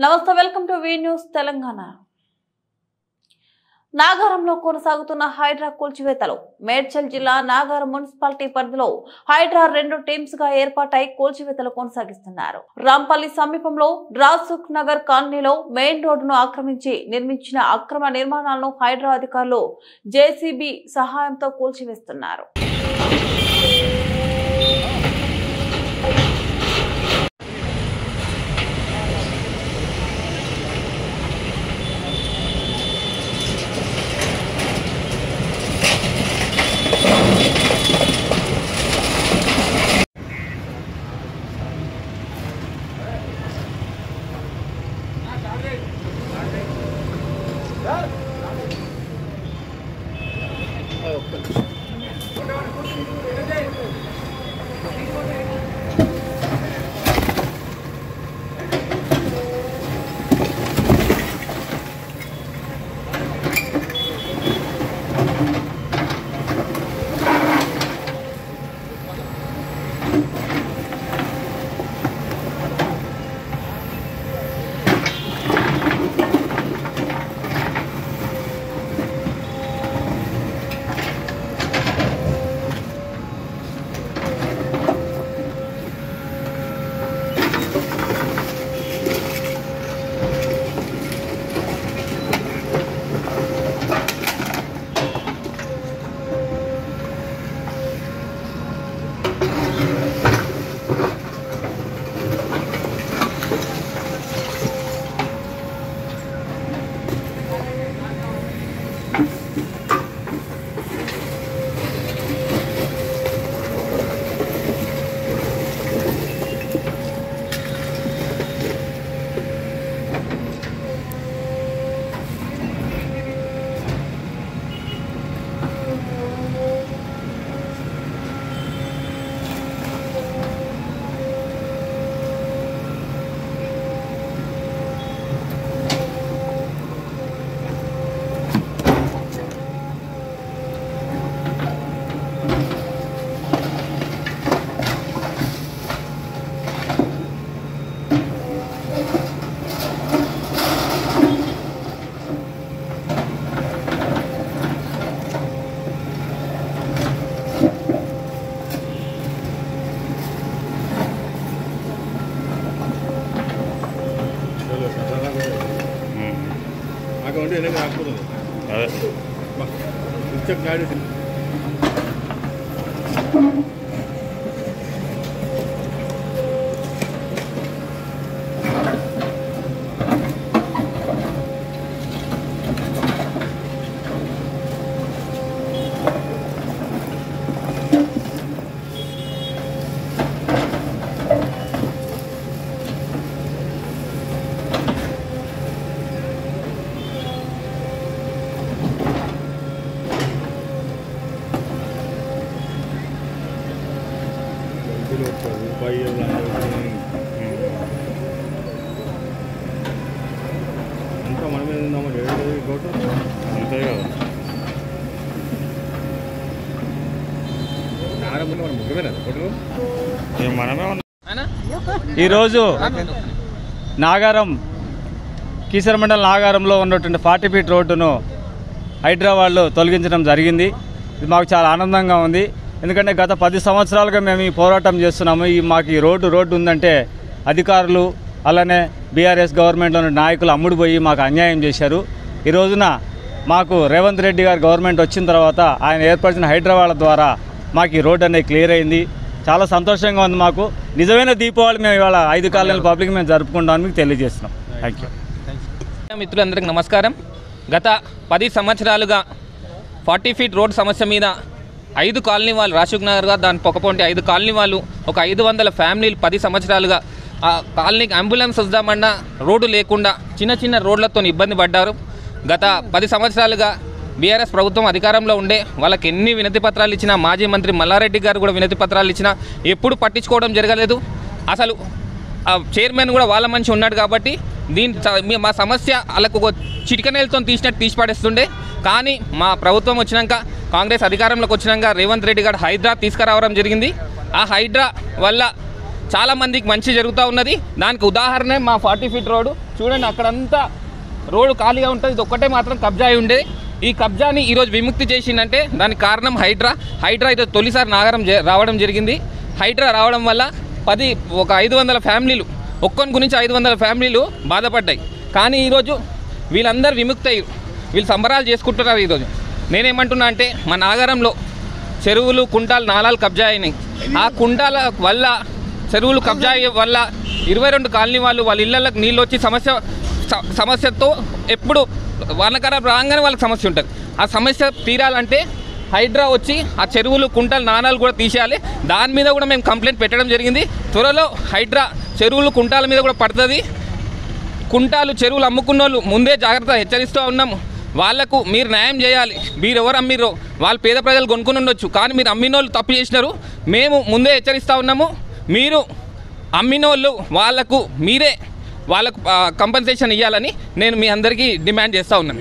నమస్తే welcome to V news Telangana. నాగారంలో కొనసాగుతున్న హైడ్రా కూల్చివేతలు. మేడ్చల్ జిల్లా నాగారం మున్సిపాలిటీ పరిధిలో హైడ్రా 2 టీమ్స్ గా ఏర్పాటై కూల్చివేతలు కొనసాగిస్తున్నారు. రాంపల్లి సమీపంలో రాసుక్ నగర్ కాలనీలో మెయిన్ రోడ్డును ఆక్రమించి నిర్మించిన అక్రమ నిర్మాణాలను హైడ్రా అధికారులు జేసీబీ సహాయంతో కూల్చివేస్తున్నారు. ఈరోజు నాగారం కీసర మండలం నాగారంలో ఉన్నటువంటి 40 ఫీట్ రోడ్డును హైడ్రా వాళ్ళు తొలగించడం జరిగింది. ఇది మాకు చాలా ఆనందంగా ఉంది. ఎందుకంటే గత 10 సంవత్సరాలుగా మేము ఈ పోరాటం చేస్తున్నాము. మాకు ఈ రోడ్డు ఉందంటే అధికారులు అలానే బీఆర్ఎస్ గవర్నమెంట్లోని నాయకులు అమ్ముడుపోయి మాకు అన్యాయం చేశారు. ఈ రోజున మాకు రేవంత్ రెడ్డి గారు గవర్నమెంట్ వచ్చిన తర్వాత ఆయన ఏర్పరిచిన హైడ్రా వాళ్ళ ద్వారా మాకు ఈ రోడ్డు అనేది క్లియర్ అయింది. చాలా సంతోషంగా ఉంది. మాకు నిజమైన దీపావళి మేము ఇవాళ 5 కాలనీల పబ్లిక్ మేము జరుపుకుంటామని మీకు తెలియజేస్తున్నాం. Thank you. మిత్రులందరికీ నమస్కారం. గత 10 సంవత్సరాలుగా 40 ఫీట్ రోడ్ సమస్య మీద 5 కాలనీ వాళ్ళు రాసుక్ నగర్గా దాని పొక్కపోంటి 5 కాలనీ వాళ్ళు ఒక 500 ఫ్యామిలీలు 10 సంవత్సరాలుగా ఆ కాలనీకి అంబులెన్స్ వద్దామన్నా రోడ్డు లేకుండా చిన్న రోడ్లతో ఇబ్బంది పడ్డారు. గత 10 సంవత్సరాలుగా బీఆర్ఎస్ ప్రభుత్వం అధికారంలో ఉండే వాళ్ళకి ఎన్ని వినతి పత్రాలు ఇచ్చినా, మాజీ మంత్రి మల్లారెడ్డి గారు కూడా వినతి పత్రాలు ఇచ్చినా ఎప్పుడు పట్టించుకోవడం జరగలేదు. అసలు చైర్మన్ కూడా వాళ్ళ మంచి ఉన్నాడు కాబట్టి మా సమస్య వాళ్ళకు చిటికనేలతో తీసినట్టు తీసి పడేస్తుండే. కానీ మా ప్రభుత్వం వచ్చినాక, కాంగ్రెస్ అధికారంలోకి వచ్చినాక రేవంత్ రెడ్డి గారు హైడ్రా తీసుకురావడం జరిగింది. ఆ హైడ్రా వల్ల చాలా మందికి మంచి జరుగుతూ ఉన్నది. దానికి ఉదాహరణ మా 40 ఫీట్ రోడ్డు చూడండి అక్కడంతా రోడ్డు ఖాళీగా ఉంటుంది, ఇది ఒక్కటే మాత్రం కబ్జా అయి ఉండేది. ఈ కబ్జాని ఈరోజు విముక్తి చేసిందంటే దానికి కారణం హైడ్రా అయితే తొలిసారి నాగారం రావడం జరిగింది. హైడ్రా రావడం వల్ల ఒక 500 ఫ్యామిలీలు, ఒక్కొని గురించి 500 ఫ్యామిలీలు బాధపడ్డాయి. కానీ ఈరోజు వీళ్ళందరూ విముక్తి అయ్యారు, వీళ్ళు సంబరాలు చేసుకుంటున్నారు. ఈరోజు నేనేమంటున్నా అంటే మా నాగారంలో చెరువులు, కుంటాలు, నాలాలు కబ్జా అయినాయి. ఆ కుంటాల వల్ల, చెరువులు కబ్జా అయ్యే వల్ల 22 కాలనీ వాళ్ళు వాళ్ళ ఇళ్లకు నీళ్ళు వచ్చి సమస్యతో ఎప్పుడు వానకాలం రాగానే వాళ్ళకి సమస్య ఉంటుంది. ఆ సమస్య తీరాలంటే హైడ్రా వచ్చి ఆ చెరువులు, కుంటలు, నాణాలు కూడా తీసేయాలి. దాని మీద కూడా మేము కంప్లైంట్ పెట్టడం జరిగింది. త్వరలో హైడ్రా చెరువులు, కుంటాల మీద కూడా పడుతుంది. కుంటాలు, చెరువులు అమ్ముకున్న వాళ్ళు ముందే జాగ్రత్త హెచ్చరిస్తూ ఉన్నాము. వాళ్లకు మీరు న్యాయం చేయాలి. మీరు ఎవరు అమ్మిరో వాళ్ళు పేద ప్రజలు కొనుక్కుని ఉండొచ్చు, కానీ మీరు అమ్మినోళ్ళు తప్పు చేసినారు. మేము ముందే హెచ్చరిస్తూ ఉన్నాము. మీరు అమ్మినోళ్ళు వాళ్ళకు కంపెన్సేషన్ ఇవ్వాలని నేను మీ అందరికీ డిమాండ్ చేస్తూ ఉన్నాను.